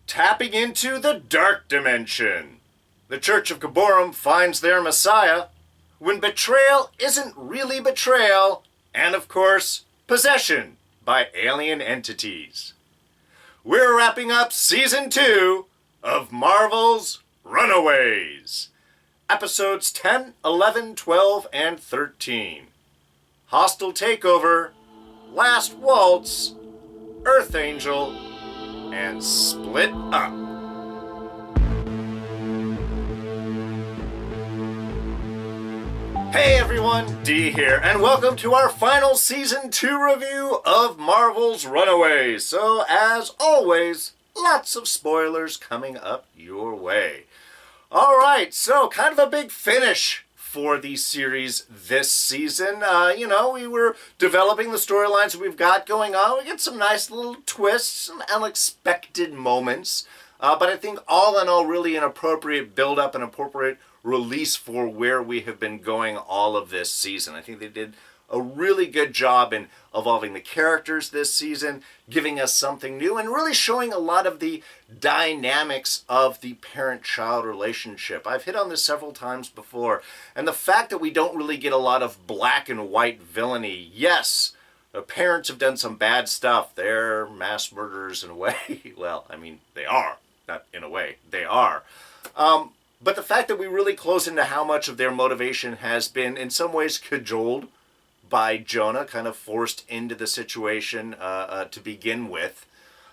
tapping into the dark dimension. The Church of Gibborim finds their Messiah when betrayal isn't really betrayal, and of course, possession by alien entities. We're wrapping up Season 2 of Marvel's Runaways. Episodes 10, 11, 12, and 13. Hostile Takeover, Last Waltz, Earth Angel, and Split Up. Hey everyone, D here, and welcome to our final Season 2 review of Marvel's Runaways. So, as always, lots of spoilers coming up your way. Alright, so kind of a big finish for the series this season. We were developing the storylines we've got going on. We get some nice little twists, some unexpected moments. But I think all in all, really an appropriate build-up, an appropriate release for where we have been going all of this season. I think they did a really good job in evolving the characters this season, giving us something new, and really showing a lot of the dynamics of the parent-child relationship. I've hit on this several times before, and the fact that we don't really get a lot of black and white villainy. Yes, the parents have done some bad stuff. They're mass murderers in a way. Well, I mean, they are. Not in a way. They are. But the fact that we really close into how much of their motivation has been, in some ways, cajoled by Jonah, kind of forced into the situation to begin with,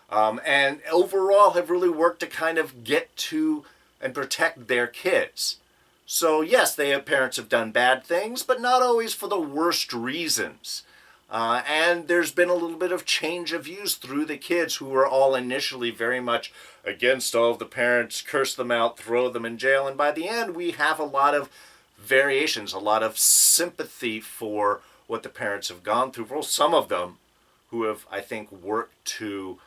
and overall have really worked to kind of get to and protect their kids. So yes, parents have done bad things, but not always for the worst reasons. And there's been a little bit of change of views through the kids who were all initially very much against all of the parents, curse them out, throw them in jail. And by the end, we have a lot of variations, a lot of sympathy for what the parents have gone through. Well, some of them who have, I think, worked to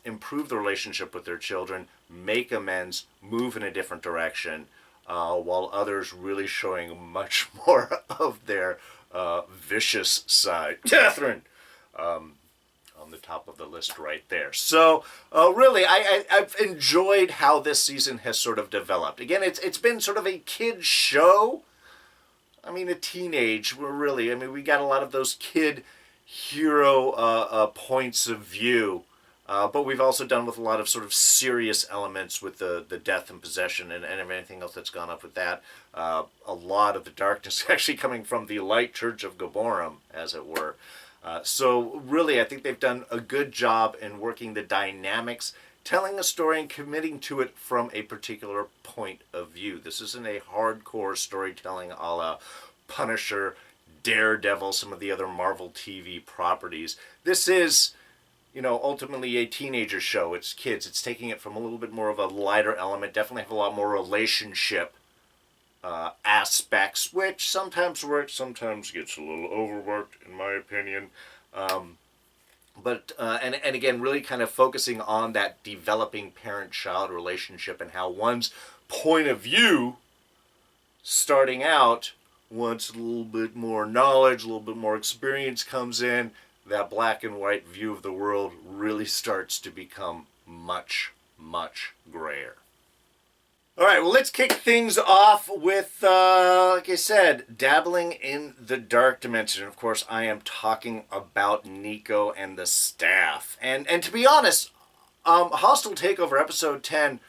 improve the relationship with their children, make amends, move in a different direction, while others really showing much more of their vicious side. Catherine! On the top of the list right there. So, really, I've enjoyed how this season has sort of developed. Again, it's been sort of a kid show. I mean, a teenage, we got a lot of those kid hero points of view. But we've also done with a lot of sort of serious elements with the death and possession and everything else that's gone up with that. A lot of the darkness actually coming from the light Church of Gibborim, as it were. So really, I think they've done a good job in working the dynamics, telling a story and committing to it from a particular point of view. This isn't a hardcore storytelling a la Punisher, Daredevil, some of the other Marvel TV properties. This is, ultimately a teenager show. It's kids. It's taking it from a little bit more of a lighter element. Definitely have a lot more relationship aspects, which sometimes works, sometimes gets a little overworked, in my opinion. But again, really kind of focusing on that developing parent-child relationship and how one's point of view, starting out, once a little bit more knowledge, a little bit more experience comes in, that black and white view of the world really starts to become much, much grayer. All right, well, let's kick things off with, like I said, dabbling in the dark dimension. Of course, I am talking about Nico and the staff. And to be honest, Hostile Takeover Episode 10,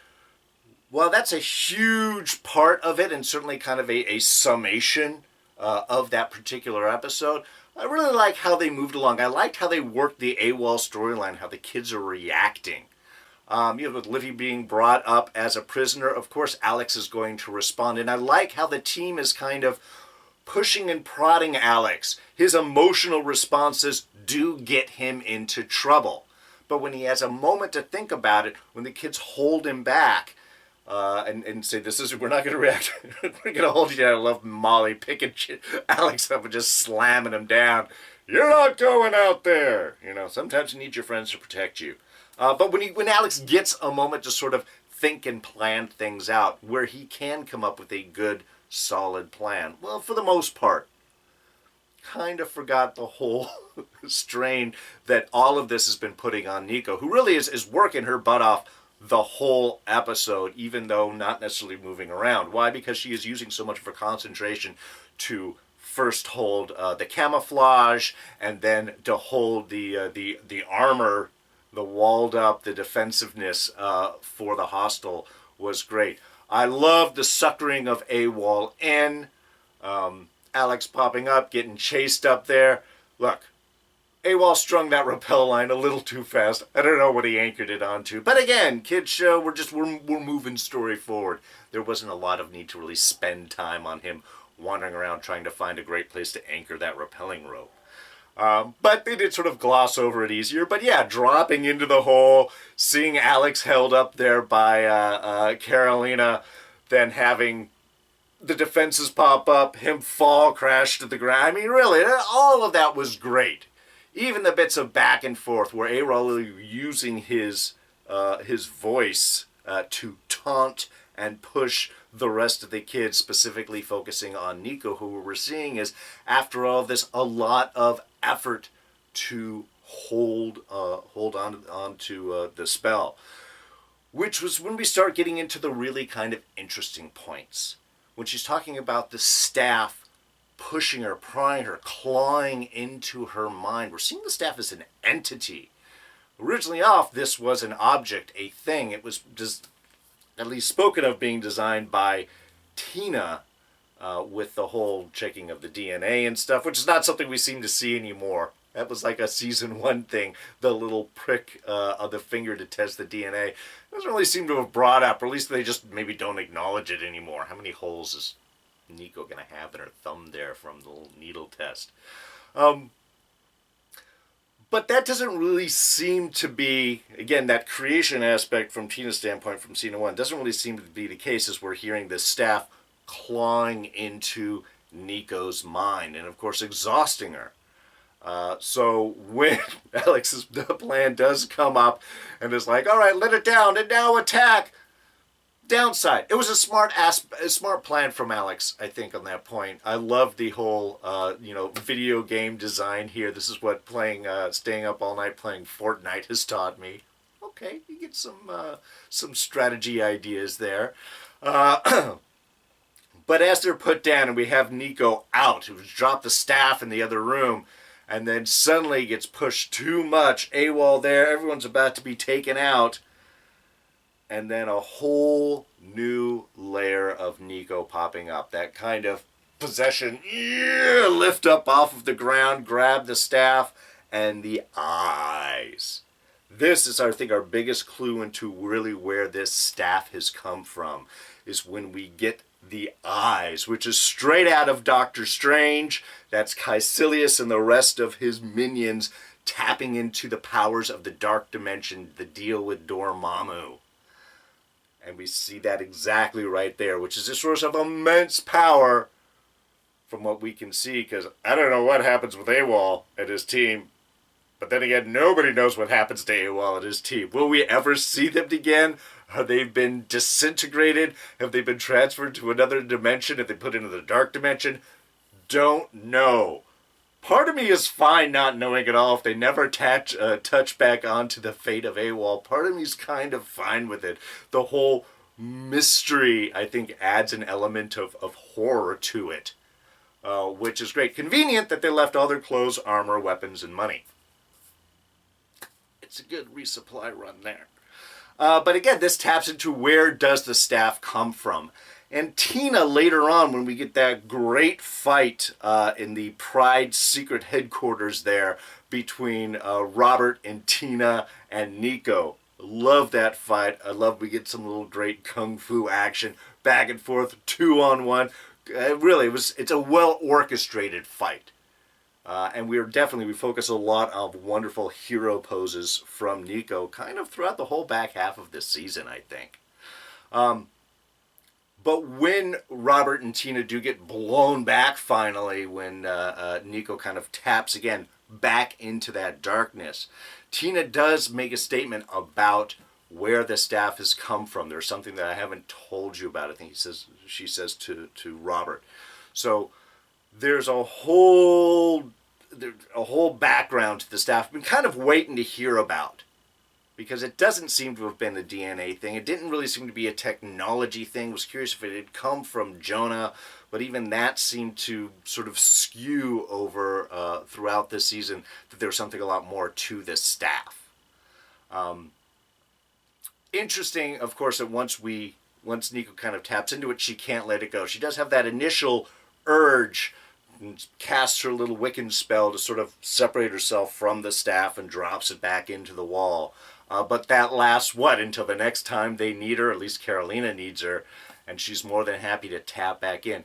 well, that's a huge part of it and certainly kind of a summation of that particular episode. I really like how they moved along. I liked how they worked the AWOL storyline, how the kids are reacting. With Livy being brought up as a prisoner, of course, Alex is going to respond. And I like how the team is kind of pushing and prodding Alex. His emotional responses do get him into trouble. But when he has a moment to think about it, when the kids hold him back, and say, we're not going to react. We're going to hold you down. I love Molly picking Alex up and just slamming him down. You're not going out there. Sometimes you need your friends to protect you. But when Alex gets a moment to sort of think and plan things out, where he can come up with a good, solid plan, well, for the most part, kind of forgot the whole strain that all of this has been putting on Nico, who really is working her butt off the whole episode, even though not necessarily moving around. Why? Because she is using so much of her concentration to first hold the camouflage, and then to hold the armor, the walled up, the defensiveness for the hostile was great. I love the suckering of AWOL in. Alex popping up, getting chased up there. Look, AWOL strung that rappel line a little too fast. I don't know what he anchored it onto. But again, kids show, we're moving story forward. There wasn't a lot of need to really spend time on him wandering around trying to find a great place to anchor that rappelling rope. But they did sort of gloss over it easier. But yeah, dropping into the hole, seeing Alex held up there by Carolina, then having the defenses pop up, him fall, crash to the ground. I mean, really, all of that was great. Even the bits of back and forth where A-Roll using his voice to taunt and push the rest of the kids, specifically focusing on Nico, who we're seeing is, after all of this, a lot of effort to hold on to the spell. Which was when we start getting into the really kind of interesting points. When she's talking about the staff pushing her, prying her, clawing into her mind. We're seeing the staff as an entity. Originally off, this was an object, a thing. It was just at least spoken of being designed by Tina with the whole checking of the DNA and stuff, which is not something we seem to see anymore. That was like a season 1 thing, the little prick of the finger to test the DNA. It doesn't really seem to have brought up, or at least they just maybe don't acknowledge it anymore. How many holes is Nico going to have in her thumb there from the little needle test? But that doesn't really seem to be, again, that creation aspect from Tina's standpoint from season 1 doesn't really seem to be the case as we're hearing this staff clawing into Nico's mind and, of course, exhausting her. So when Alex's plan does come up and is like, all right, let it down and now attack. Downside, it was a smart plan from Alex, I think, on that point. I love the whole, video game design here. This is what staying up all night playing Fortnite has taught me. Okay, you get some strategy ideas there. But as they're put down and we have Nico out, who's dropped the staff in the other room, and then suddenly gets pushed too much, AWOL there, everyone's about to be taken out. And then a whole new layer of Nico popping up. That kind of possession, lift up off of the ground, grab the staff, and the eyes. This is, I think, our biggest clue into really where this staff has come from, is when we get the eyes, which is straight out of Doctor Strange. That's Caecilius and the rest of his minions tapping into the powers of the dark dimension, the deal with Dormammu. And we see that exactly right there, which is a source of immense power from what we can see, because I don't know what happens with AWOL and his team, but then again, nobody knows what happens to AWOL and his team. Will we ever see them again? Have they been disintegrated? Have they been transferred to another dimension? Have they put into the dark dimension? Don't know. Part of me is fine not knowing at all if they never touch back onto the fate of AWOL. Part of me is kind of fine with it. The whole mystery, I think, adds an element of horror to it, which is great. Convenient that they left all their clothes, armor, weapons, and money. It's a good resupply run there. But again, this taps into where does the staff come from. And Tina, later on, when we get that great fight in the Pride secret headquarters there between Robert and Tina and Nico. Love that fight. I love we get some little great kung fu action, back and forth, 2-on-1. It's a well-orchestrated fight. And we focus a lot of wonderful hero poses from Nico kind of throughout the whole back half of this season, I think. But when Robert and Tina do get blown back finally, when Nico kind of taps again back into that darkness, Tina does make a statement about where the staff has come from. There's something that I haven't told you about. I think she says to Robert. So there's a whole background to the staff I've been kind of waiting to hear about. because it doesn't seem to have been a DNA thing. It didn't really seem to be a technology thing. I was curious if it had come from Jonah, but even that seemed to sort of skew over throughout this season, that there was something a lot more to the staff. Interesting, of course, that once Nico kind of taps into it, she can't let it go. She does have that initial urge and casts her little Wiccan spell to sort of separate herself from the staff and drops it back into the wall. But that lasts, until the next time they need her, at least Carolina needs her, and she's more than happy to tap back in.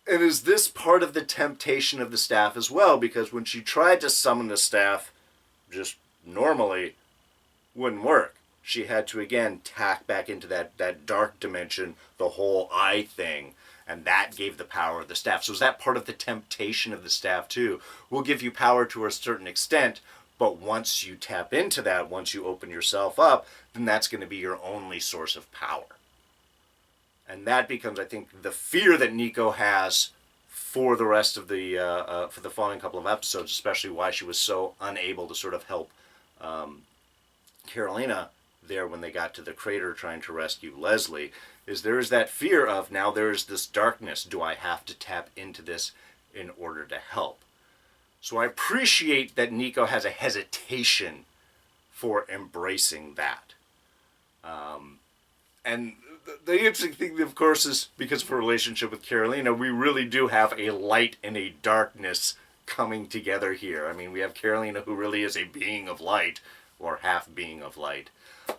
And is this part of the temptation of the staff as well? Because when she tried to summon the staff, just normally, wouldn't work. She had to, again, tack back into that dark dimension, the whole eye thing. And that gave the power of the staff. So is that part of the temptation of the staff too? We'll give you power to a certain extent, but once you tap into that, once you open yourself up, then that's going to be your only source of power. And that becomes, I think, the fear that Nico has for the rest of for the following couple of episodes, especially why she was so unable to sort of help Carolina there when they got to the crater trying to rescue Leslie, is there is that fear of, now there is this darkness. Do I have to tap into this in order to help? So I appreciate that Nico has a hesitation for embracing that. And the interesting thing, of course, is because of her relationship with Carolina, we really do have a light and a darkness coming together here. I mean, we have Carolina, who really is a being of light, or half being of light,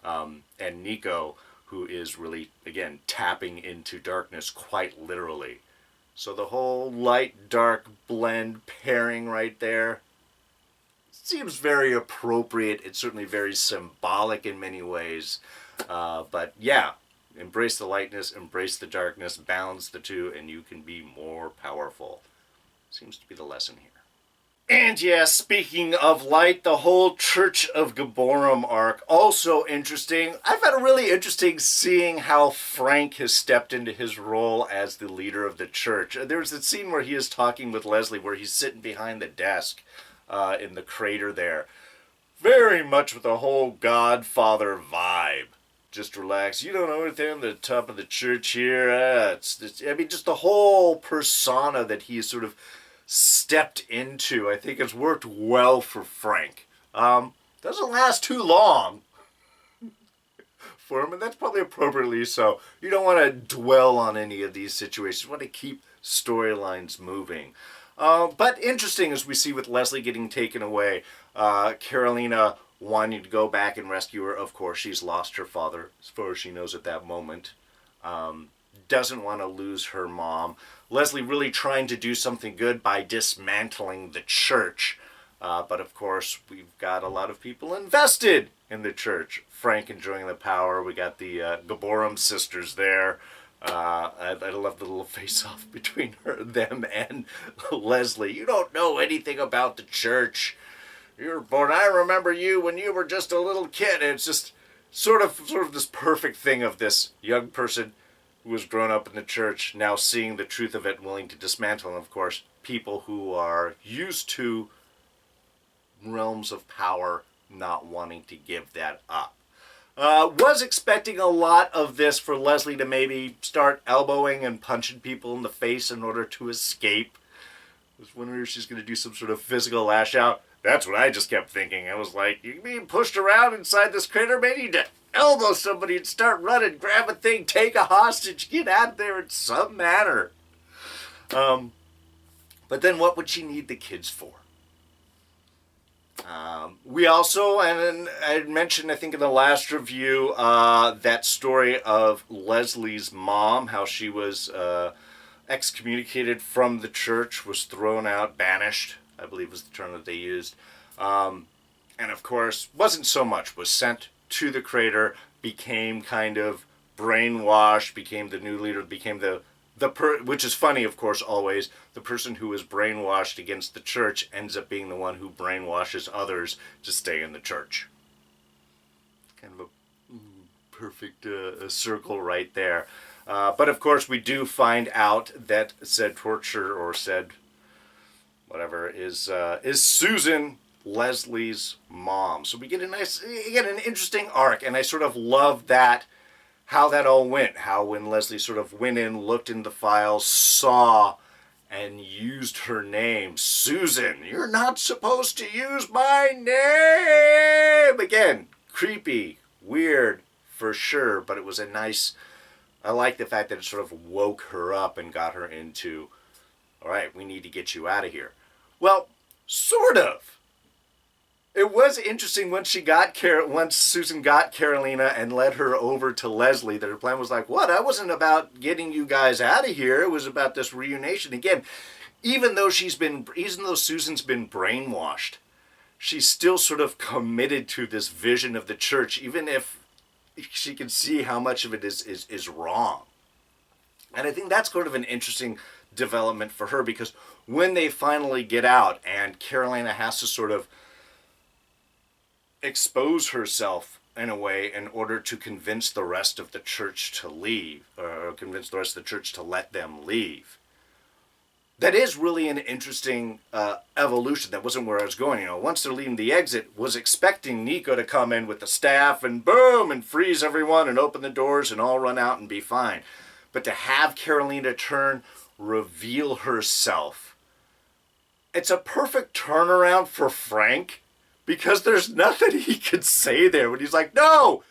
and Nico, who is really, again, tapping into darkness quite literally. So the whole light-dark blend pairing right there seems very appropriate. It's certainly very symbolic in many ways. But yeah, embrace the lightness, embrace the darkness, balance the two, and you can be more powerful. Seems to be the lesson here. And yeah, speaking of light, the whole Church of Gibborim arc, also interesting. I found it really interesting seeing how Frank has stepped into his role as the leader of the church. There's a scene where he is talking with Leslie, where he's sitting behind the desk in the crater there. Very much with the whole Godfather vibe. Just relax. You don't know anything on the top of the church here. I mean, just the whole persona that he is sort of stepped into, I think has worked well for Frank. Doesn't last too long for him, and that's probably appropriately so. You don't want to dwell on any of these situations. You want to keep storylines moving. But interesting, as we see with Leslie getting taken away, Carolina wanting to go back and rescue her. Of course, she's lost her father, as far as she knows at that moment. Doesn't want to lose her mom. Leslie really trying to do something good by dismantling the church. But of course, we've got a lot of people invested in the church. Frank enjoying the power. We got the Gibborim sisters there. I love the little face-off between them and Leslie. You don't know anything about the church. You were born. I remember you when you were just a little kid. And it's just sort of this perfect thing of this young person who was grown up in the church, now seeing the truth of it and willing to dismantle. And of course, people who are used to realms of power not wanting to give that up. Was expecting a lot of this for Leslie to maybe start elbowing and punching people in the face in order to escape. I was wondering if she's going to do some sort of physical lash out. That's what I just kept thinking. I was like, you're being pushed around inside this crater, maybe you need to elbow somebody and start running, grab a thing, take a hostage, get out there in some manner. But then what would she need the kids for? We also, and I had mentioned, I think in the last review, that story of Leslie's mom, how she was excommunicated from the church, was thrown out, banished, I believe was the term that they used. And of course, wasn't so much, was sent to the crater, became kind of brainwashed, became the new leader, became which is funny, of course, always, the person who is brainwashed against the church ends up being the one who brainwashes others to stay in the church. Kind of a perfect circle right there. But of course, we do find out that said torture, or said whatever, is Susan, Leslie's mom. So we get an interesting arc, and I sort of love that, how that all went. How when Leslie sort of went in, looked in the files, saw and used her name, Susan. You're not supposed to use my name! Again, creepy, weird, for sure, but it was a nice, I like the fact that it sort of woke her up and got her into, all right, we need to get you out of here. Well, sort of. It was interesting once Susan got Carolina and led her over to Leslie, that her plan was like, what? I wasn't about getting you guys out of here. It was about this reunition. Again, even though Susan's been brainwashed, she's still sort of committed to this vision of the church, even if she can see how much of it is wrong. And I think that's sort of an interesting development for her, because when they finally get out and Carolina has to sort of expose herself in a way in order to convince the rest of the church to leave, or convince the rest of the church to let them leave. That is really an interesting evolution. That wasn't where I was going. Once they're leaving the exit, was expecting Nico to come in with the staff and boom, and freeze everyone and open the doors and all run out and be fine. But to have Carolina turn, reveal herself, it's a perfect turnaround for Frank, because there's nothing he could say there when he's like, no,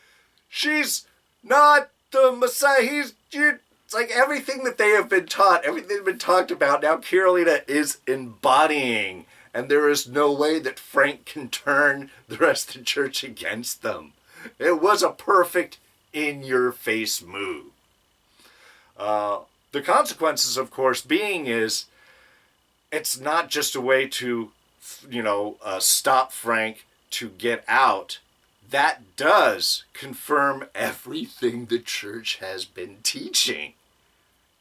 she's not the Messiah. It's like everything that they have been taught, everything they've been talked about, now Carolina is embodying. And there is no way that Frank can turn the rest of the church against them. It was a perfect in-your-face move. The consequences, of course, being is it's not just a way to stop Frank to get out. That does confirm everything the church has been teaching.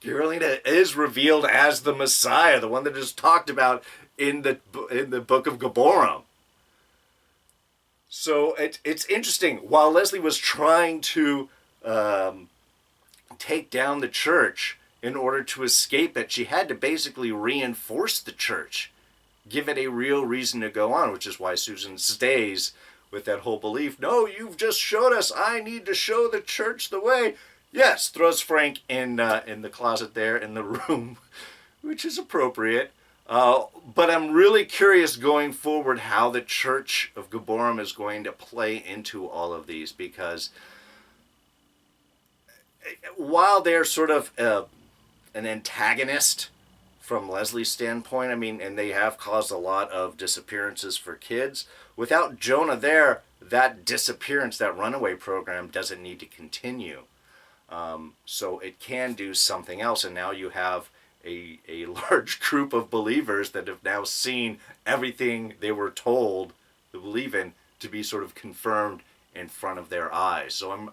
Carolina is revealed as the Messiah, the one that is talked about in the book of Gibborim. So it's interesting. While Leslie was trying to take down the church in order to escape it, she had to basically reinforce the church, give it a real reason to go on, which is why Susan stays with that whole belief, no, you've just showed us, I need to show the church the way. Yes, throws Frank in the closet there in the room, which is appropriate. But I'm really curious going forward how the Church of Gibborim is going to play into all of these, because while they're sort of an antagonist from Leslie's standpoint, and they have caused a lot of disappearances for kids, without Jonah there, that disappearance, that runaway program doesn't need to continue. So it can do something else, and now you have a large group of believers that have now seen everything they were told to believe in to be sort of confirmed in front of their eyes. So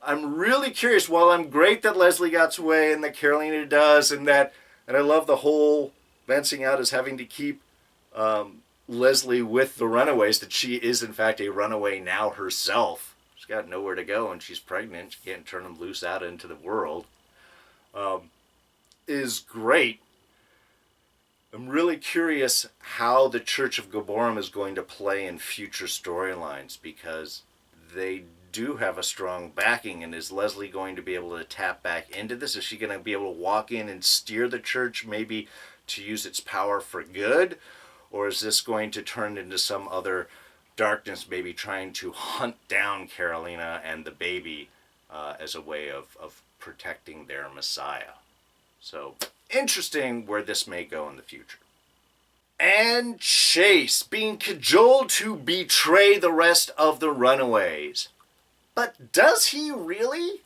I'm really curious. While I'm great that Leslie gets away and that Carolina does, and I love the whole Lancing Out as having to keep Leslie with the Runaways, that she is in fact a runaway now herself. She's got nowhere to go and she's pregnant. She can't turn them loose out into the world. Is great. I'm really curious how the Church of Gibborim is going to play in future storylines, because they do have a strong backing. And is Leslie going to be able to tap back into this? Is she going to be able to walk in and steer the church, maybe to use its power for good? Or is this going to turn into some other darkness, maybe trying to hunt down Carolina and the baby as a way of protecting their Messiah? So, interesting where this may go in the future. And Chase, being cajoled to betray the rest of the Runaways. But does he really?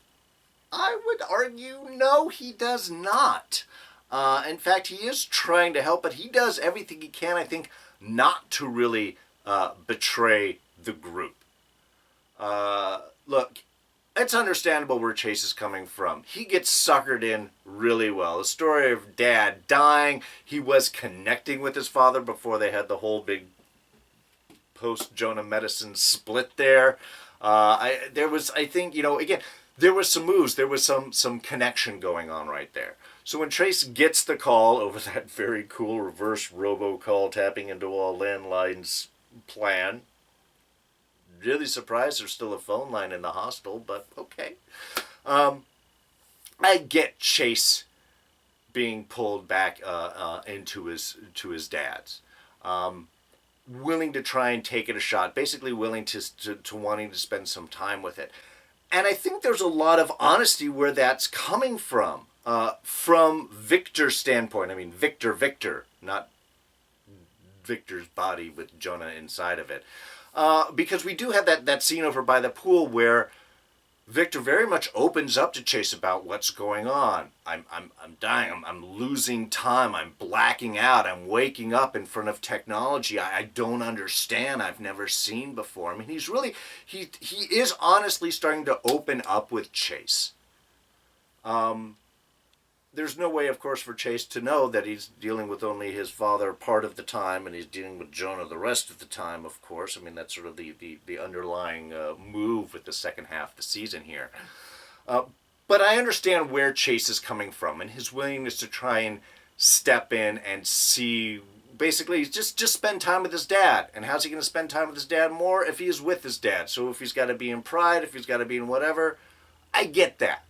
I would argue no, he does not. In fact, he is trying to help, but he does everything he can, I think, not to really betray the group. Look, it's understandable where Chase is coming from. He gets suckered in really well. The story of Dad dying, he was connecting with his father before they had the whole big post-Jonah medicine split there. There was some moves. There was some connection going on right there. So when Chase gets the call over that very cool reverse robocall, tapping into all landlines plan. Really surprised there's still a phone line in the hostel, but okay. I get Chase being pulled back into his dad's. Willing to try and take it a shot, basically willing to wanting to spend some time with it. And I think there's a lot of honesty where that's coming from Victor's standpoint. I mean, Victor, not Victor's body with Jonah inside of it. Because we do have that scene over by the pool where Victor very much opens up to Chase about what's going on. I'm dying. I'm losing time. I'm blacking out. I'm waking up in front of technology I don't understand. I've never seen before. I mean, he's really he is honestly starting to open up with Chase. There's no way, of course, for Chase to know that he's dealing with only his father part of the time, and he's dealing with Jonah the rest of the time, of course. I mean, that's sort of the underlying move with the second half of the season here. But I understand where Chase is coming from, and his willingness to try and step in and see, basically, just spend time with his dad. And how's he going to spend time with his dad more? If he is with his dad. So if he's got to be in Pride, if he's got to be in whatever, I get that.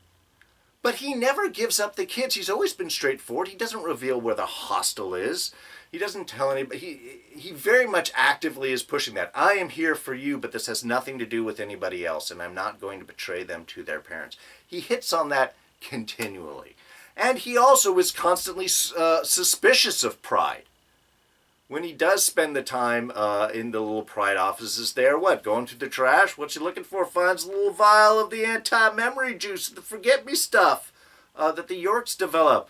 But he never gives up the kids. He's always been straightforward. He doesn't reveal where the hostel is. He doesn't tell anybody. He very much actively is pushing that. I am here for you, but this has nothing to do with anybody else, and I'm not going to betray them to their parents. He hits on that continually. And he also is constantly suspicious of Pride. When he does spend the time in the little Pride offices there, going through the trash? What's he looking for? Finds a little vial of the anti-memory juice, the forget-me stuff that the Yorks develop.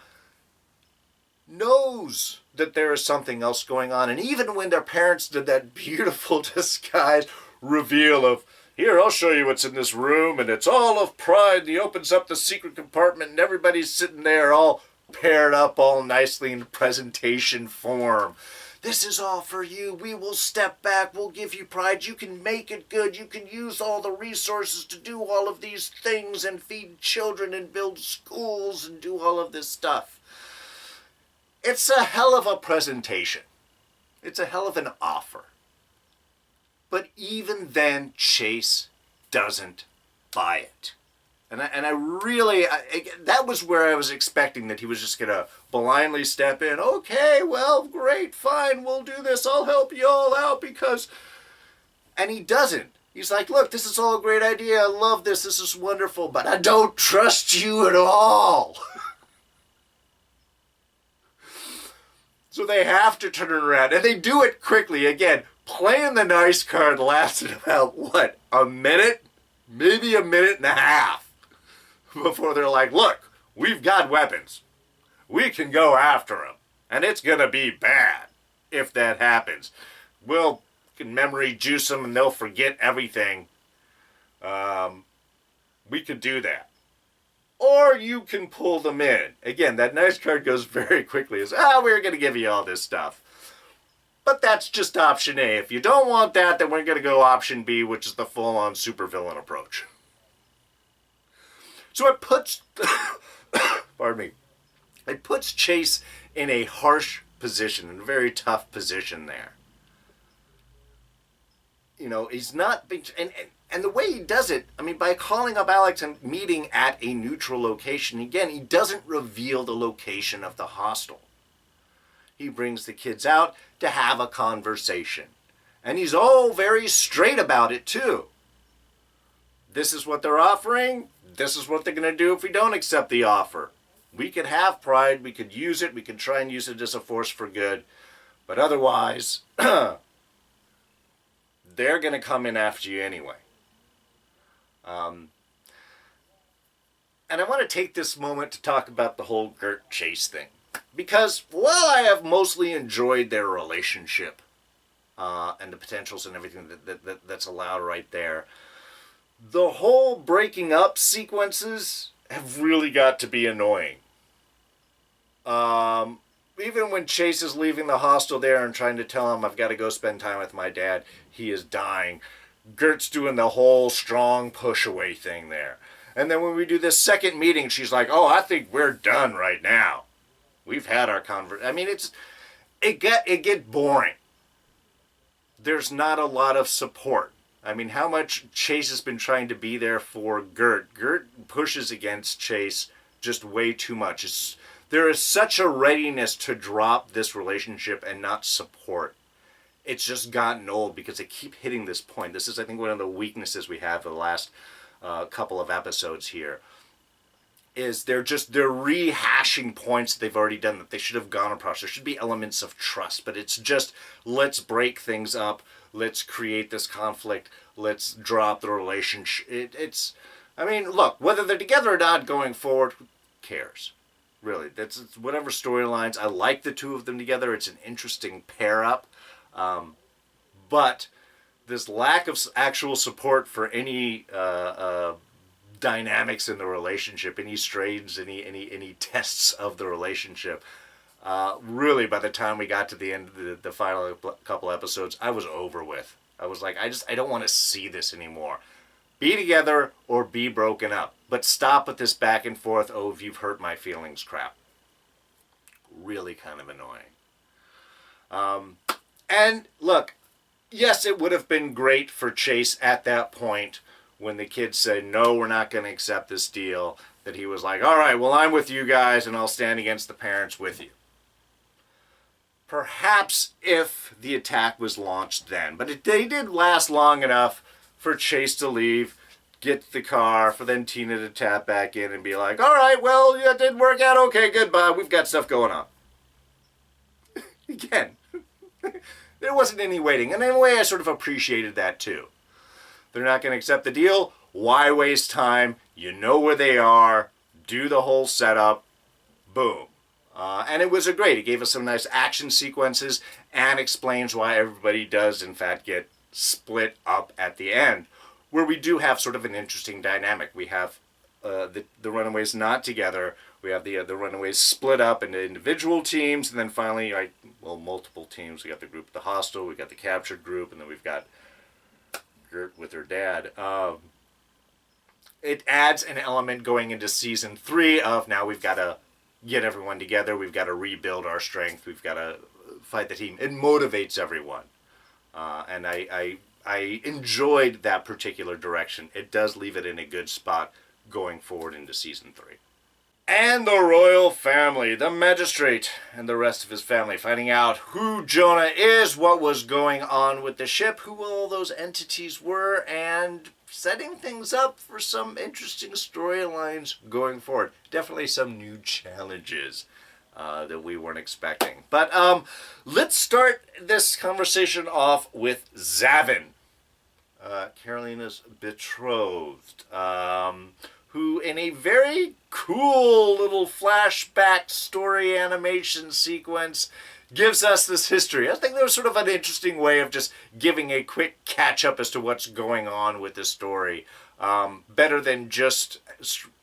Knows that there is something else going on. And even when their parents did that beautiful disguise reveal of, here, I'll show you what's in this room, and it's all of Pride. He opens up the secret compartment, and everybody's sitting there all paired up all nicely in presentation form. This is all for you. We will step back. We'll give you Pride. You can make it good. You can use all the resources to do all of these things and feed children and build schools and do all of this stuff. It's a hell of a presentation. It's a hell of an offer. But even then, Chase doesn't buy it. And I really, that was where I was expecting that he was just going to blindly step in. Okay, well, great, fine, we'll do this. I'll help you all out because... And he doesn't. He's like, look, this is all a great idea. I love this. This is wonderful. But I don't trust you at all. So they have to turn it around. And they do it quickly. Again, playing the nice card lasted about, a minute? Maybe a minute and a half. Before they're like, look, we've got weapons. We can go after them. And it's going to be bad if that happens. We'll memory juice them and they'll forget everything. We could do that. Or you can pull them in. Again, that nice card goes very quickly. It's, we're going to give you all this stuff. But that's just option A. If you don't want that, then we're going to go option B, which is the full-on supervillain approach. So it puts, it puts Chase in a harsh position, in a very tough position there. You know, he's not, and the way he does it, I mean, by calling up Alex and meeting at a neutral location, again, he doesn't reveal the location of the hostel. He brings the kids out to have a conversation. And he's all very straight about it, too. This is what they're offering. This is what they're going to do if we don't accept the offer. We could have Pride. We could use it. We could try and use it as a force for good. But otherwise, they're going to come in after you anyway. And I want to take this moment to talk about the whole Gert Chase thing. Because while I have mostly enjoyed their relationship and the potentials and everything that's allowed right there, the whole breaking up sequences have really got to be annoying. Even when Chase is leaving the hostel there and trying to tell him, I've got to go spend time with my dad, he is dying. Gert's doing the whole strong push away thing there. And then when we do this second meeting, she's like, I think we're done right now. We've had our conversation. I mean, it gets boring. there's not a lot of support. I mean, how much Chase has been trying to be there for Gert. Gert pushes against Chase just way too much. There is such a readiness to drop this relationship and not support. It's just gotten old because they keep hitting this point. This is, I think, one of the weaknesses we have in the last couple of episodes here. Is they're rehashing points that they've already done that they should have gone across. There should be elements of trust, but it's just, let's break things up. Let's create this conflict. Let's drop the relationship. I mean, look, whether they're together or not going forward, who cares? Really, it's whatever storylines. I like the two of them together. It's an interesting pair up. But this lack of actual support for any dynamics in the relationship, any strains, any tests of the relationship. Really, by the time we got to the end of the final couple episodes, I was over with. I was like, I don't want to see this anymore. Be together or be broken up. But stop with this back and forth, oh, you've hurt my feelings crap. Really kind of annoying. And look, yes, it would have been great for Chase at that point when the kids said, no, we're not going to accept this deal, that he was like, all right, well, I'm with you guys and I'll stand against the parents with you. Perhaps if the attack was launched then. But they did last long enough for Chase to leave, get the car, for then Tina to tap back in and be like, all right, well, yeah, it didn't work out. Okay, goodbye. We've got stuff going on. Again, there wasn't any waiting. And in a way, I sort of appreciated that too. They're not going to accept the deal. Why waste time? You know where they are. Do the whole setup. Boom. And it was great. It gave us some nice action sequences and explains why everybody does, in fact, get split up at the end, where we do have sort of an interesting dynamic. We have the Runaways not together. We have the Runaways split up into individual teams, and then finally, multiple teams. We got the group at the hostel, we got the captured group, and then we've got Gert with her dad. It adds an element going into season 3 of now we've got to get everyone together. We've got to rebuild our strength. We've got to fight the team. It motivates everyone. And I enjoyed that particular direction. It does leave it in a good spot going forward into season 3. And the royal family, the magistrate and the rest of his family, finding out who Jonah is, what was going on with the ship, who all those entities were, and setting things up for some interesting storylines going forward. Definitely some new challenges that we weren't expecting. But let's start this conversation off with Zavin, Carolina's betrothed, who in a very cool little flashback story animation sequence gives us this history. I think there was sort of an interesting way of just giving a quick catch-up as to what's going on with the story. Better than just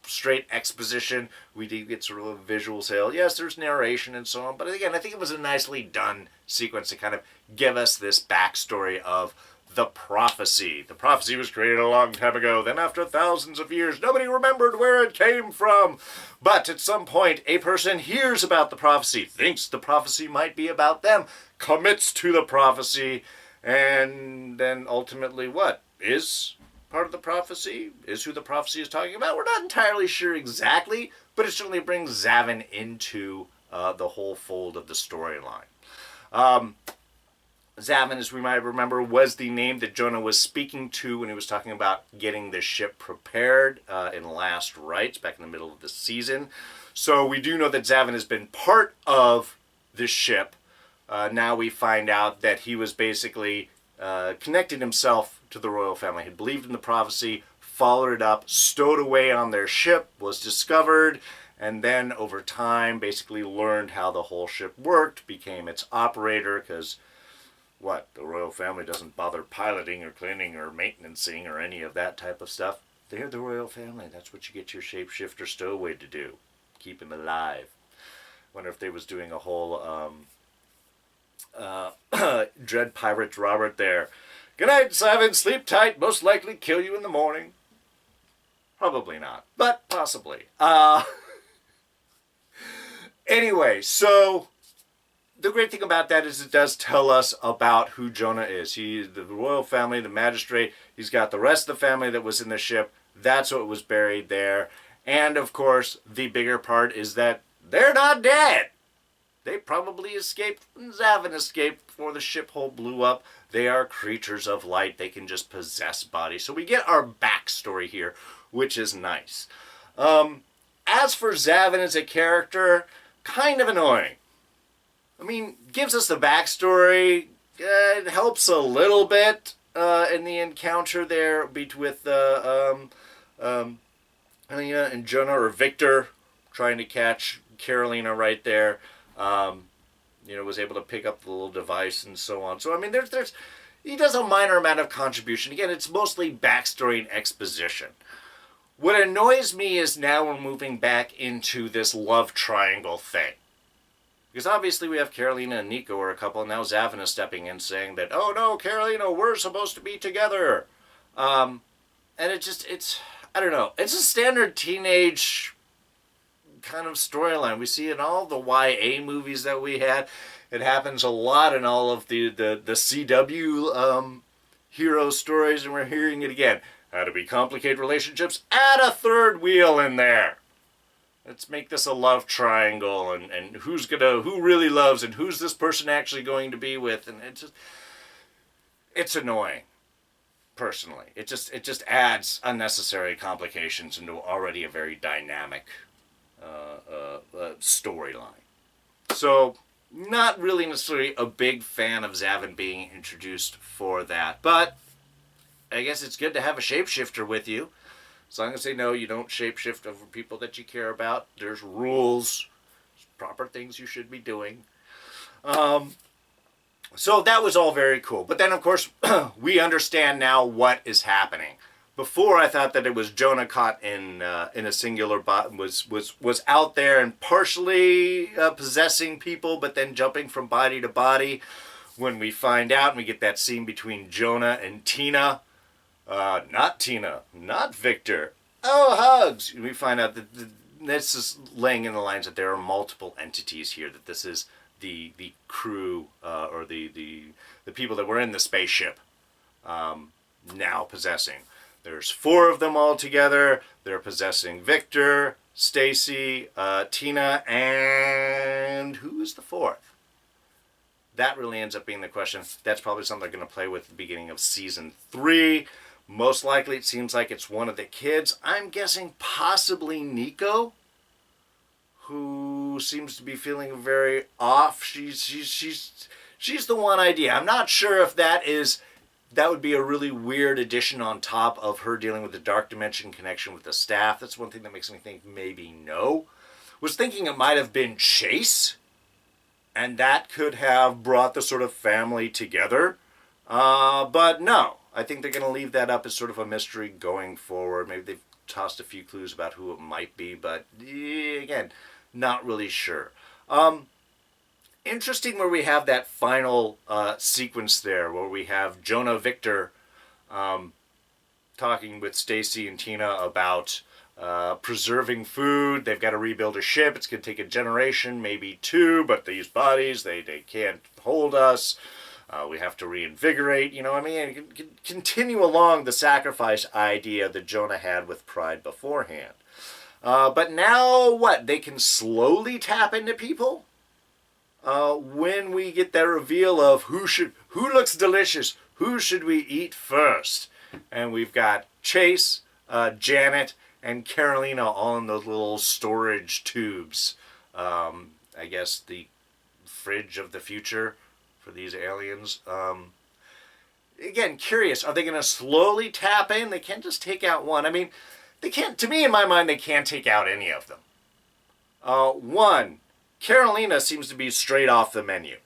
straight exposition. We did get sort of a visual sale. Yes, there's narration and so on, but again, I think it was a nicely done sequence to kind of give us this backstory of the prophecy. The prophecy was created a long time ago. Then after thousands of years, nobody remembered where it came from. But at some point, a person hears about the prophecy, thinks the prophecy might be about them, commits to the prophecy, and then ultimately what? Is part of the prophecy? Is who the prophecy is talking about? We're not entirely sure exactly, but it certainly brings Zavin into the whole fold of the storyline. Zavin, as we might remember, was the name that Jonah was speaking to when he was talking about getting the ship prepared in Last Rites back in the middle of the season. So we do know that Zavin has been part of the ship. Now we find out that he was basically connected himself to the royal family. He believed in the prophecy, followed it up, stowed away on their ship, was discovered, and then over time basically learned how the whole ship worked, became its operator, because the royal family doesn't bother piloting or cleaning or maintaining or any of that type of stuff. They're the royal family. That's what you get your shapeshifter stowaway to do. Keep him alive. Wonder if they was doing a whole Dread Pirate Robert there. Good night, Zavin. Sleep tight. Most likely kill you in the morning. Probably not, but possibly. Anyway, so the great thing about that is it does tell us about who Jonah is. He's the royal family, the magistrate. He's got the rest of the family that was in the ship. That's what was buried there. And, of course, the bigger part is that they're not dead. They probably escaped. Zavin escaped before the ship hole blew up. They are creatures of light. They can just possess bodies. So we get our backstory here, which is nice. As for Zavin as a character, kind of annoying. I mean, gives us the backstory. It helps a little bit in the encounter there with Helena and Jonah, or Victor, trying to catch Carolina right there. Was able to pick up the little device and so on. So, I mean, he does a minor amount of contribution. Again, it's mostly backstory and exposition. What annoys me is now we're moving back into this love triangle thing. Because obviously we have Carolina and Nico are a couple, and now Zavin is stepping in saying that, oh no, Carolina, we're supposed to be together. And it's, I don't know, it's a standard teenage kind of storyline. We see it in all the YA movies that we had. It happens a lot in all of the CW hero stories, and we're hearing it again. How do we complicate relationships? Add a third wheel in there. Let's make this a love triangle, and who really loves, and who's this person actually going to be with, and it's annoying. Personally, it just adds unnecessary complications into already a very dynamic storyline. So, not really necessarily a big fan of Zavin being introduced for that, but I guess it's good to have a shapeshifter with you. As long as they know you don't shapeshift over people that you care about. There's rules, proper things you should be doing. So that was all very cool. But then, of course, we understand now what is happening. Before, I thought that it was Jonah caught in a singular body, was out there and partially possessing people, but then jumping from body to body. When we find out, and we get that scene between Jonah and Tina, not Victor. Oh, hugs! We find out that this is laying in the lines that there are multiple entities here. That this is the crew or the people that were in the spaceship now possessing. There's 4 of them all together. They're possessing Victor, Stacy, Tina, and who is the 4th? That really ends up being the question. That's probably something they're going to play with at the beginning of season 3. Most likely, it seems like it's one of the kids. I'm guessing possibly Nico, who seems to be feeling very off. She's the one idea. I'm not sure if that would be a really weird addition on top of her dealing with the dark dimension connection with the staff. That's one thing that makes me think maybe no. Was thinking it might have been Chase, and that could have brought the sort of family together. But no, I think they're going to leave that up as sort of a mystery going forward. Maybe they've tossed a few clues about who it might be, but again, not really sure. Interesting where we have that final sequence there, where we have Jonah Victor talking with Stacy and Tina about preserving food. They've got to rebuild a ship. It's going to take a generation, maybe 2, but these bodies, they can't hold us. We have to reinvigorate, continue along the sacrifice idea that Jonah had with Pride beforehand. But now what? They can slowly tap into people? When we get that reveal of who looks delicious, who should we eat first? And we've got Chase, Janet, and Carolina all in those little storage tubes. I guess the fridge of the future for these aliens. Again, curious, are they going to slowly tap in? They can't just take out one. I mean, they can't, to me, in my mind, they can't take out any of them. One, Carolina seems to be straight off the menu,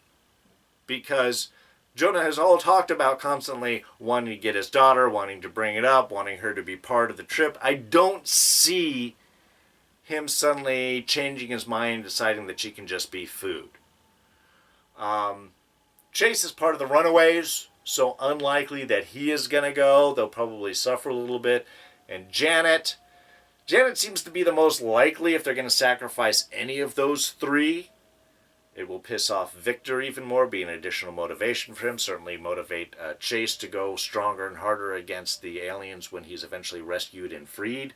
because Jonah has all talked about constantly wanting to get his daughter, wanting to bring it up, wanting her to be part of the trip. I don't see him suddenly changing his mind and deciding that she can just be food. Chase is part of the Runaways, so unlikely that he is going to go. They'll probably suffer a little bit. And Janet seems to be the most likely if they're going to sacrifice any of those 3. It will piss off Victor even more, be an additional motivation for him, certainly motivate Chase to go stronger and harder against the aliens when he's eventually rescued and freed.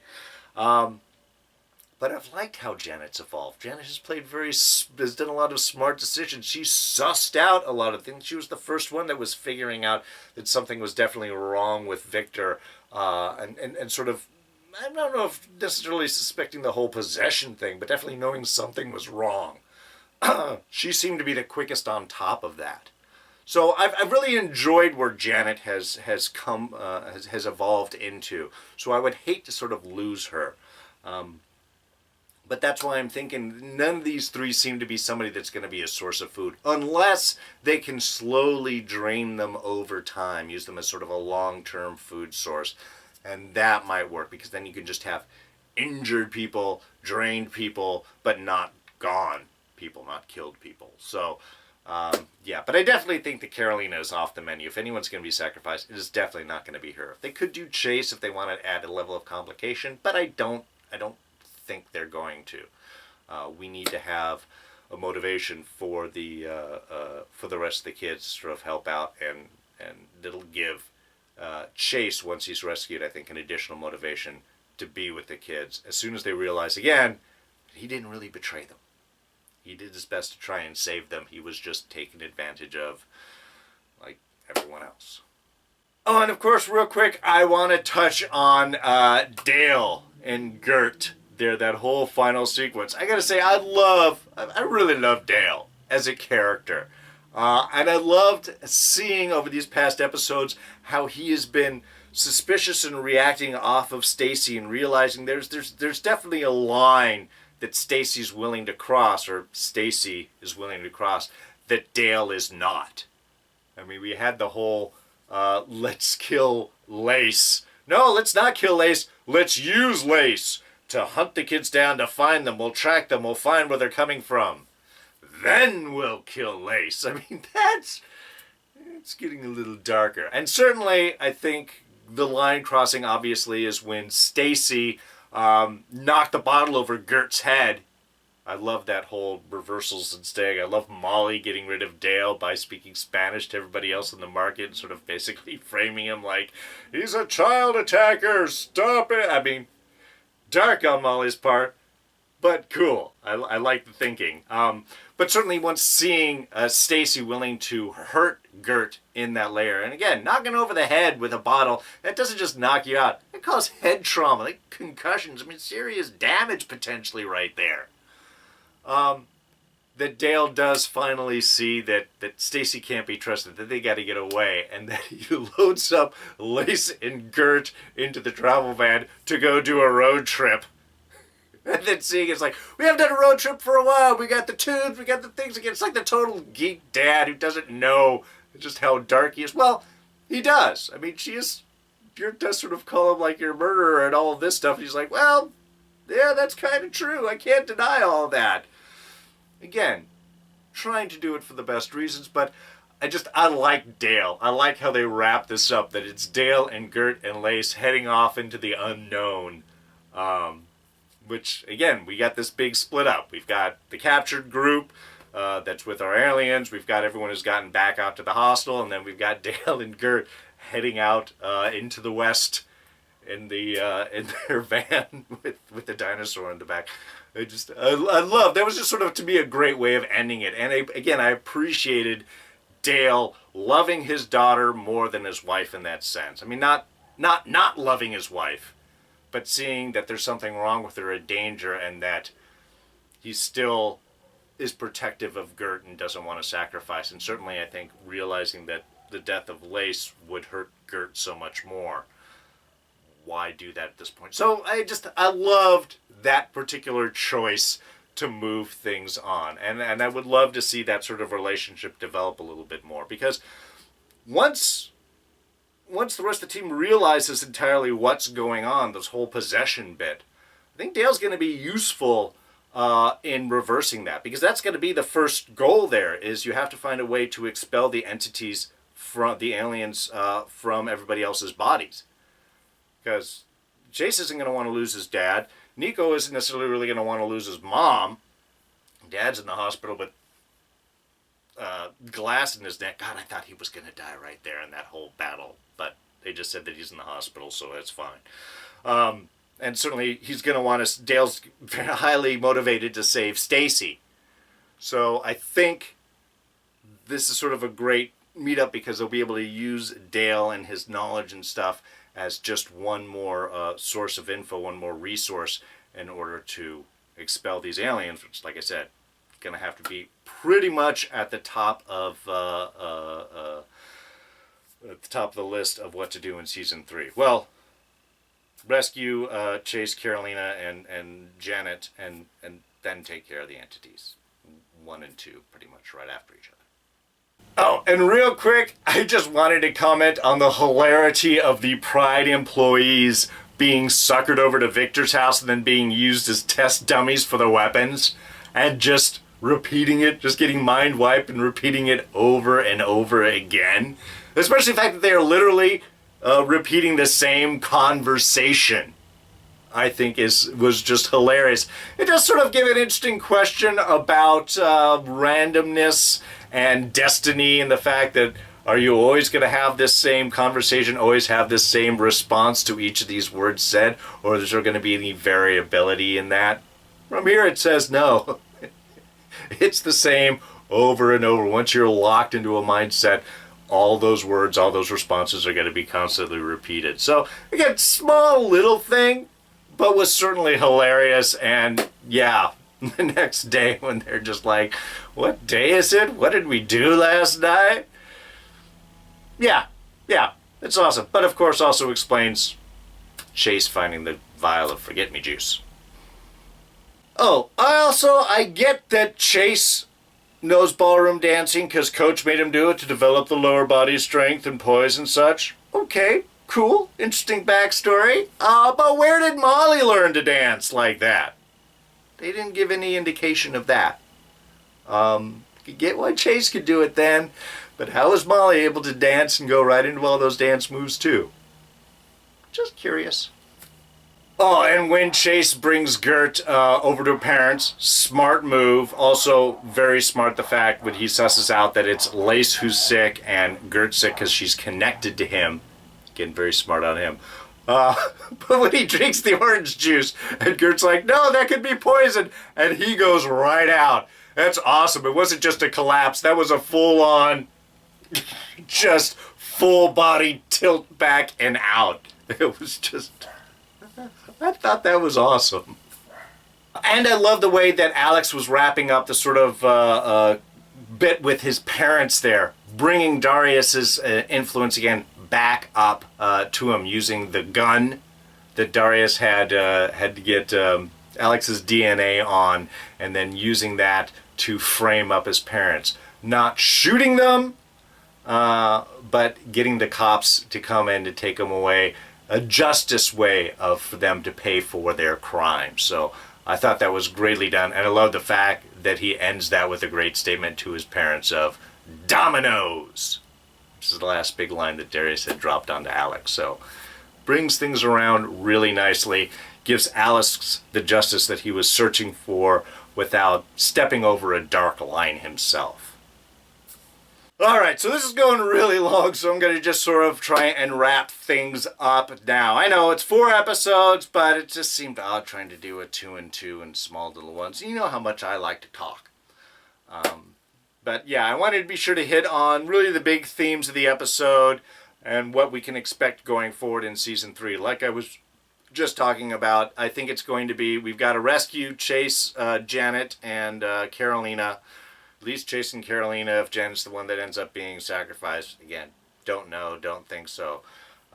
But I've liked how Janet's evolved. Janet has done a lot of smart decisions. She sussed out a lot of things. She was the first one that was figuring out that something was definitely wrong with Victor, and sort of, I don't know if necessarily suspecting the whole possession thing, but definitely knowing something was wrong. She seemed to be the quickest on top of that. So I've really enjoyed where Janet has evolved into. So I would hate to sort of lose her. But that's why I'm thinking none of these three seem to be somebody that's going to be a source of food, unless they can slowly drain them over time, use them as sort of a long-term food source. And that might work, because then you can just have injured people, drained people, but not gone people, not killed people. So, yeah, but I definitely think that Carolina is off the menu. If anyone's going to be sacrificed, it is definitely not going to be her. They could do Chase if they want to add a level of complication, but I don't think they're going to. We need to have a motivation for the rest of the kids to sort of help out, and it'll give Chase, once he's rescued, I think, an additional motivation to be with the kids as soon as they realize again he didn't really betray them. He did his best to try and save them. He was just taken advantage of, like everyone else. Oh, and of course, real quick, I want to touch on Dale and Gert. That whole final sequence. I gotta say, I really love Dale as a character. And I loved seeing over these past episodes how he has been suspicious and reacting off of Stacy, and realizing there's definitely a line that Stacy's willing to cross, or Stacy is willing to cross, that Dale is not. I mean, we had the whole let's kill Lace. No, let's not kill Lace. Let's use Lace to hunt the kids down, to find them. We'll track them. We'll find where they're coming from. Then we'll kill Lace. I mean, it's getting a little darker. And certainly, I think the line crossing, obviously, is when Stacy knocked the bottle over Gert's head. I love that whole reversals and staying. I love Molly getting rid of Dale by speaking Spanish to everybody else in the market, and sort of basically framing him like, he's a child attacker, stop it. I mean, dark on Molly's part, but cool. I like the thinking. But certainly once seeing Stacy willing to hurt Gert in that lair, and again, knocking over the head with a bottle, that doesn't just knock you out. It causes head trauma, like concussions. I mean, serious damage potentially right there. That Dale does finally see that Stacy can't be trusted, that they got to get away, and that he loads up Lace and Gert into the travel van to go do a road trip. And then seeing it's like, we haven't done a road trip for a while. We got the tunes, we got the things again. It's like the total geek dad who doesn't know just how dark he is. Well, he does. I mean, you does sort of call him like your murderer and all of this stuff. And he's like, well, yeah, that's kind of true. I can't deny all that. Again, trying to do it for the best reasons, but I like Dale. I like how they wrap this up, that it's Dale and Gert and Lace heading off into the unknown. Which, again, we got this big split up. We've got the captured group that's with our aliens. We've got everyone who's gotten back out to the hostel, and then we've got Dale and Gert heading out into the west in their van with the dinosaur in the back. I love, that was just sort of, to me, a great way of ending it. And I appreciated Dale loving his daughter more than his wife in that sense. I mean, not loving his wife, but seeing that there's something wrong with her, a danger, and that he still is protective of Gert and doesn't want to sacrifice. And certainly, I think, realizing that the death of Lace would hurt Gert so much more. Why do that at this point? So I loved that particular choice to move things on. And I would love to see that sort of relationship develop a little bit more. Because once the rest of the team realizes entirely what's going on, this whole possession bit, I think Dale's going to be useful in reversing that. Because that's going to be the first goal there, is you have to find a way to expel the entities from the aliens from everybody else's bodies. Because Chase isn't going to want to lose his dad. Nico isn't necessarily really going to want to lose his mom. Dad's in the hospital, but glass in his neck. God, I thought he was going to die right there in that whole battle. But they just said that he's in the hospital, so that's fine. And certainly he's going to want us. Dale's very highly motivated to save Stacy. So I think this is sort of a great meetup because they'll be able to use Dale and his knowledge and stuff as just one more source of info, one more resource in order to expel these aliens, which, like I said, is going to have to be pretty much at the top of the list of what to do in season 3. Well, rescue Chase, Carolina, and Janet, and then take care of the entities. 1 and 2 pretty much right after each other. Oh, and real quick, I just wanted to comment on the hilarity of the Pride employees being suckered over to Victor's house and then being used as test dummies for the weapons, and just repeating it, just getting mind wiped and repeating it over and over again. Especially the fact that they are literally repeating the same conversation, I think was just hilarious. It does sort of give an interesting question about randomness and destiny, and the fact that, are you always going to have this same conversation, always have this same response to each of these words said, or is there going to be any variability in that? From here it says no. It's the same over and over. Once you're locked into a mindset, all those words, all those responses are going to be constantly repeated. So, again, small little thing, but was certainly hilarious. And yeah, the next day when they're just like, what day is it? What did we do last night? Yeah, it's awesome. But of course also explains Chase finding the vial of forget-me-juice. Oh, I get that Chase knows ballroom dancing because Coach made him do it to develop the lower body strength and poise and such. Okay, cool, interesting backstory. But where did Molly learn to dance like that? They didn't give any indication of that. You get why Chase could do it then, but how was Molly able to dance and go right into all those dance moves too? Just curious. Oh, and when Chase brings Gert over to her parents, smart move. Also very smart the fact when he susses out that it's Lace who's sick and Gert's sick because she's connected to him. Again, very smart on him. But when he drinks the orange juice and Gert's like, no, that could be poison, and he goes right out. That's awesome. It wasn't just a collapse. That was a full-on, just full-body tilt back and out. It was just... I thought that was awesome. And I love the way that Alex was wrapping up the sort of bit with his parents there, bringing Darius's influence again back up to him, using the gun that Darius had to get Alex's DNA on, and then using that to frame up his parents. Not shooting them, but getting the cops to come in to take them away. A justice way for them to pay for their crimes. So I thought that was greatly done, and I love the fact that he ends that with a great statement to his parents of dominoes, which is the last big line that Darius had dropped onto Alex. So brings things around really nicely, gives Alex the justice that he was searching for without stepping over a dark line himself. Alright, so this is going really long, so I'm going to just sort of try and wrap things up now. I know it's 4 episodes, but it just seemed odd trying to do a 2 and 2 and small little ones. You know how much I like to talk. But yeah, I wanted to be sure to hit on really the big themes of the episode and what we can expect going forward in Season 3. Like I was just talking about, I think it's going to be, we've got to rescue Chase, Janet, and Carolina. At least Chase and Carolina, if Janet's the one that ends up being sacrificed. Again, don't know, don't think so.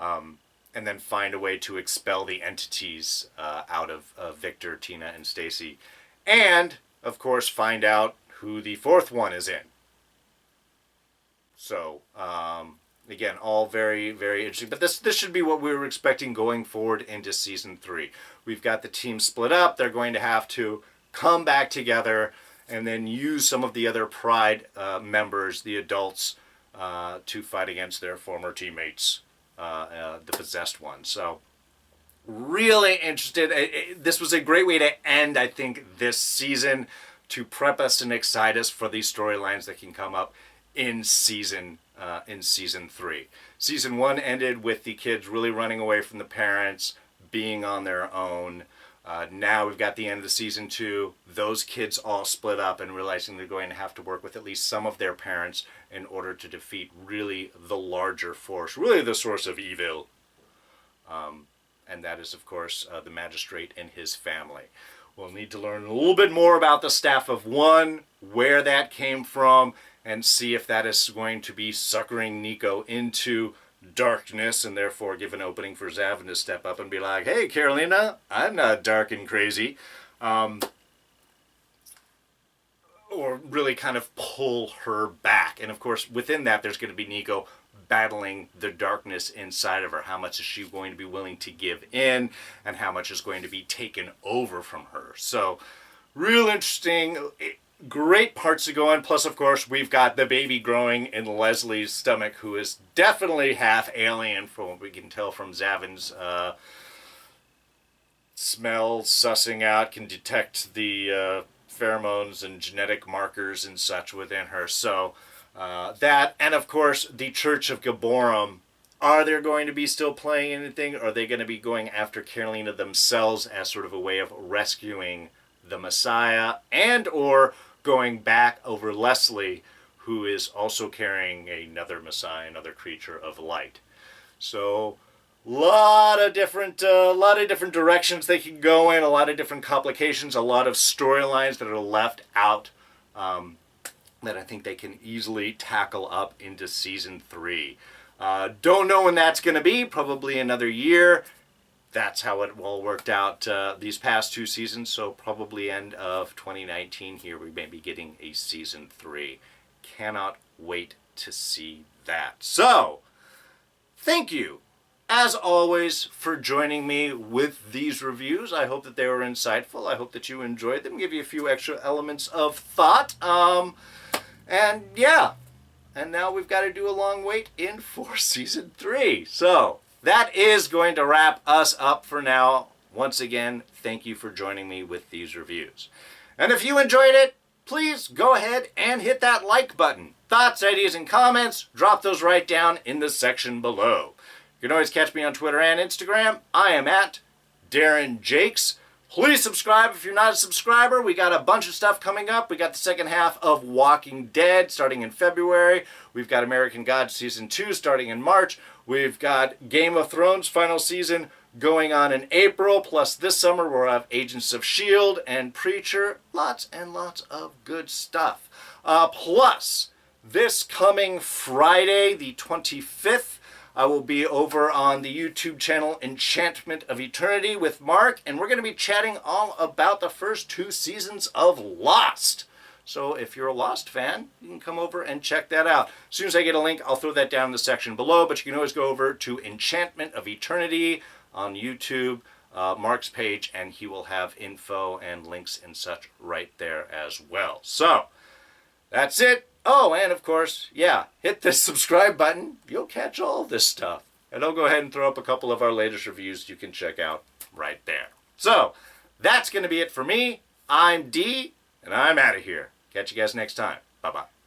And then find a way to expel the entities out of Victor, Tina, and Stacy. And, of course, find out who the 4th one is in. So, again, all very, very interesting. But this should be what we were expecting going forward into Season 3. We've got the team split up. They're going to have to come back together and then use some of the other Pride members, the adults, to fight against their former teammates, the possessed ones. So, really interested. This was a great way to end, I think, this season. to prep us and excite us for these storylines that can come up in season 3. Season 1 ended with the kids really running away from the parents, being on their own. Now we've got the end of the season 2. Those kids all split up and realizing they're going to have to work with at least some of their parents in order to defeat really the larger force, really the source of evil. And that is, of course, the magistrate and his family. We'll need to learn a little bit more about the Staff of One, where that came from, and see if that is going to be suckering Nico into darkness and therefore give an opening for Zavin to step up and be like, hey, Carolina, I'm not dark and crazy. Or really kind of pull her back. And of course, within that, there's going to be Nico battling the darkness inside of her. How much is she going to be willing to give in, and how much is going to be taken over from her? So, real interesting, great parts to go on. Plus, of course, we've got the baby growing in Leslie's stomach, who is definitely half alien from what we can tell from Zavin's smell, sussing out, can detect the pheromones and genetic markers and such within her. So, that, and of course, the Church of Gibborim. Are they going to be still playing anything? Or are they going to be going after Carolina themselves as sort of a way of rescuing the Messiah, and or going back over Leslie, who is also carrying another Messiah, another creature of light? So, a lot of different directions they can go in, a lot of different complications, a lot of storylines that are left out that I think they can easily tackle up into season 3. Don't know when that's going to be. Probably another year. That's how it all worked out these past 2 seasons. So probably end of 2019 here, we may be getting a season 3. Cannot wait to see that. So, thank you, as always, for joining me with these reviews. I hope that they were insightful. I hope that you enjoyed them. Give you a few extra elements of thought. And yeah, and now we've got to do a long wait in for season 3. So, that is going to wrap us up for now. Once again, thank you for joining me with these reviews. And if you enjoyed it, please go ahead and hit that like button. Thoughts, ideas, and comments, drop those right down in the section below. You can always catch me on Twitter and Instagram. I am at Darren Jakes. Please subscribe if you're not a subscriber. We got a bunch of stuff coming up. We got the second half of Walking Dead starting in February. We've got American Gods Season 2 starting in March. We've got Game of Thrones final season going on in April. Plus this summer we'll have Agents of S.H.I.E.L.D. and Preacher. Lots and lots of good stuff. Plus, this coming Friday, the 25th, I will be over on the YouTube channel Enchantment of Eternity with Mark, and we're going to be chatting all about the first 2 seasons of Lost. So if you're a Lost fan, you can come over and check that out. As soon as I get a link, I'll throw that down in the section below, but you can always go over to Enchantment of Eternity on YouTube, Mark's page, and he will have info and links and such right there as well. So, that's it. Oh, and of course, yeah, hit the subscribe button. You'll catch all this stuff. And I'll go ahead and throw up a couple of our latest reviews you can check out right there. So, that's going to be it for me. I'm D, and I'm out of here. Catch you guys next time. Bye-bye.